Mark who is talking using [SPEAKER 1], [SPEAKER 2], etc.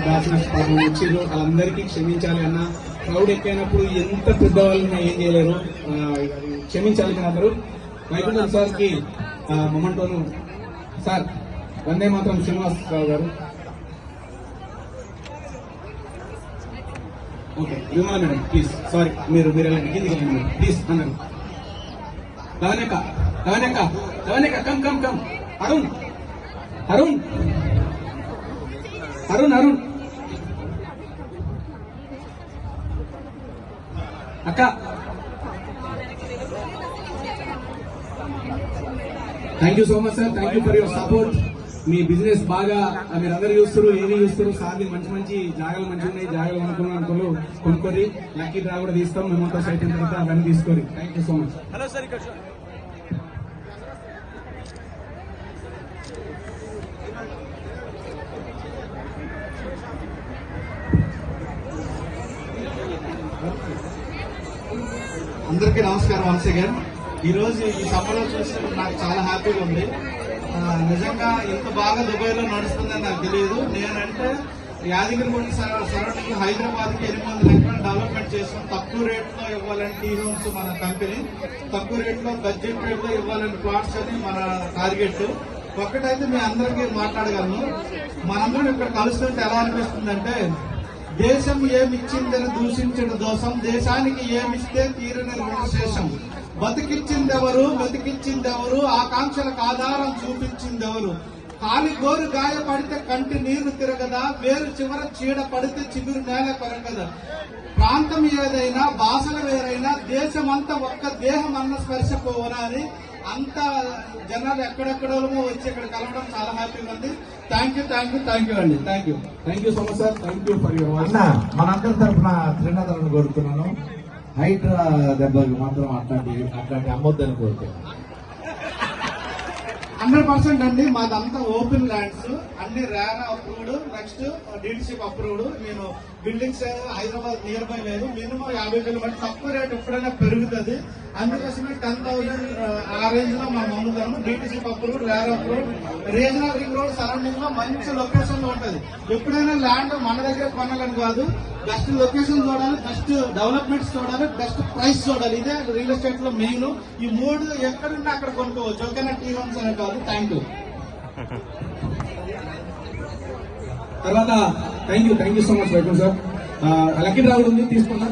[SPEAKER 1] దాచిన పాపం వచ్చారు, వాళ్ళందరికీ క్షమించాలి అన్న. క్రౌడ్ ఎక్కువైనప్పుడు ఎంత పెద్దవాళ్ళని ఏం చేయలేరు, క్షమించాలి అందరూ. వైకుంఠం సార్కి మొమెంటోను సార్, వందే మాత్రం శ్రీనివాసరావు గారు. Okay, Vimala madam please, sorry మీరు కిందికి ప్లీజ్ అన్నారు. ధవనక్క ధవనక్క ధవనక్క come come come. Arun Arun Arun Arun అక్క, thank you so much sir, thank you for your support. మీ బిజినెస్ బాగా మీరందరూ చూస్తారు, ఏమి చూస్తారు. సార్ది మంచి మంచి జాగాలు మంచిగా ఉన్నాయి, జాగాలు అనుకున్నాను కొనుక్కొని లక్కీ డ్రా కూడా తీస్తాం. మేమంతా సైట్ అయిన తర్వాత అవన్నీ తీసుకోరు. Thank you so much.
[SPEAKER 2] Hello sir,
[SPEAKER 3] అందరికీ నమస్కారం వన్స్ అగైన్. ఈ రోజు ఈ సభలో చూసి నాకు చాలా హ్యాపీగా ఉంది. నిజంగా ఇంత బాగా దుబాయ్లో నడుస్తుందని నాకు తెలియదు. నేనంటే యాదగిరిగుట్ట సరౌండింగ్ హైదరాబాద్కి 800 ఎకరాలు డెవలప్మెంట్ చేసాం. తక్కువ రేట్లో ఇవ్వాలని టీ హోమ్స్ మన కంపెనీ, తక్కువ రేట్లో బడ్జెట్ రేట్లో ఇవ్వాలని ప్లాట్స్ అని మన టార్గెట్. ఒక్కటైతే మీ అందరికీ మాట్లాడగలను, మనందరం ఇక్కడ కలుస్తుంటే ఎలా అనిపిస్తుందంటే, దేశం ఏమిచ్చిందని దూషించడం దోషం, దేశానికి ఏమిస్తే తీరని రుణశేషం. బతికిచ్చిందెవరు వెతికిచ్చిందెవరు, ఆకాంక్షలకు ఆధారం చూపించిందెవరు. కాలి గోరు గాయపడితే కంటి నీరు తిరగదా, వేరు చివర చీడ పడితే చిగురు నేల కొరకదా. ప్రాంతం ఏదైనా భాషలు వేరైనా దేశమంతా ఒక్క దేహం అన్న స్పర్శపోవనా అని అంత జనాలు ఎక్కడెక్కడో వచ్చి ఇక్కడ కలవడం చాలా హ్యాపీగా ఉంది. Thank you thank you thank you అండి. Thank you
[SPEAKER 1] thank you so much sir, thank you for your
[SPEAKER 4] అన్న. మనందరి తరఫున త్రినాథలను కోరుతున్నాను, హైడ్రా దెబ్బకి మాత్రం అట్లాంటి అమ్మొద్దని కోరుతున్నాను.
[SPEAKER 3] 100% అండి. మాదంతా ఓపెన్ ల్యాండ్స్, అన్ని RERA approved, next DTCP approved. నేను బిల్డింగ్స్ హైదరాబాద్ నియర్ బై లేదు. Minimum 50 kilometre. తక్కువ రేట్ ఎప్పుడైనా పెరుగుతుంది, అందుకోసమే 10,000 ఆ రేంజ్ లో మనం అమ్ముతాము. DTCP approved, RERA approved. Regional ring road surrounding లో మంచి లొకేషన్ లో ఉంటుంది. ఎప్పుడైనా ల్యాండ్ మన దగ్గర కొనాలని కాదు, బెస్ట్ లొకేషన్ చూడాలి, బెస్ట్ డెవలప్మెంట్స్ చూడాలి, బెస్ట్ ప్రైస్ చూడాలి. ఇదే రియల్ ఎస్టేట్ లో మెయిన్. ఈ 3 ఎక్కడున్నా అక్కడ కొనుక్కోవచ్చు. ఓకేనా? టీ హోమ్స్ అనే కాదు. Thank you.
[SPEAKER 1] తర్వాత thank you so much Vaikunth sir. Lucky draw కూడా ఉంది, తీసుకున్నాం.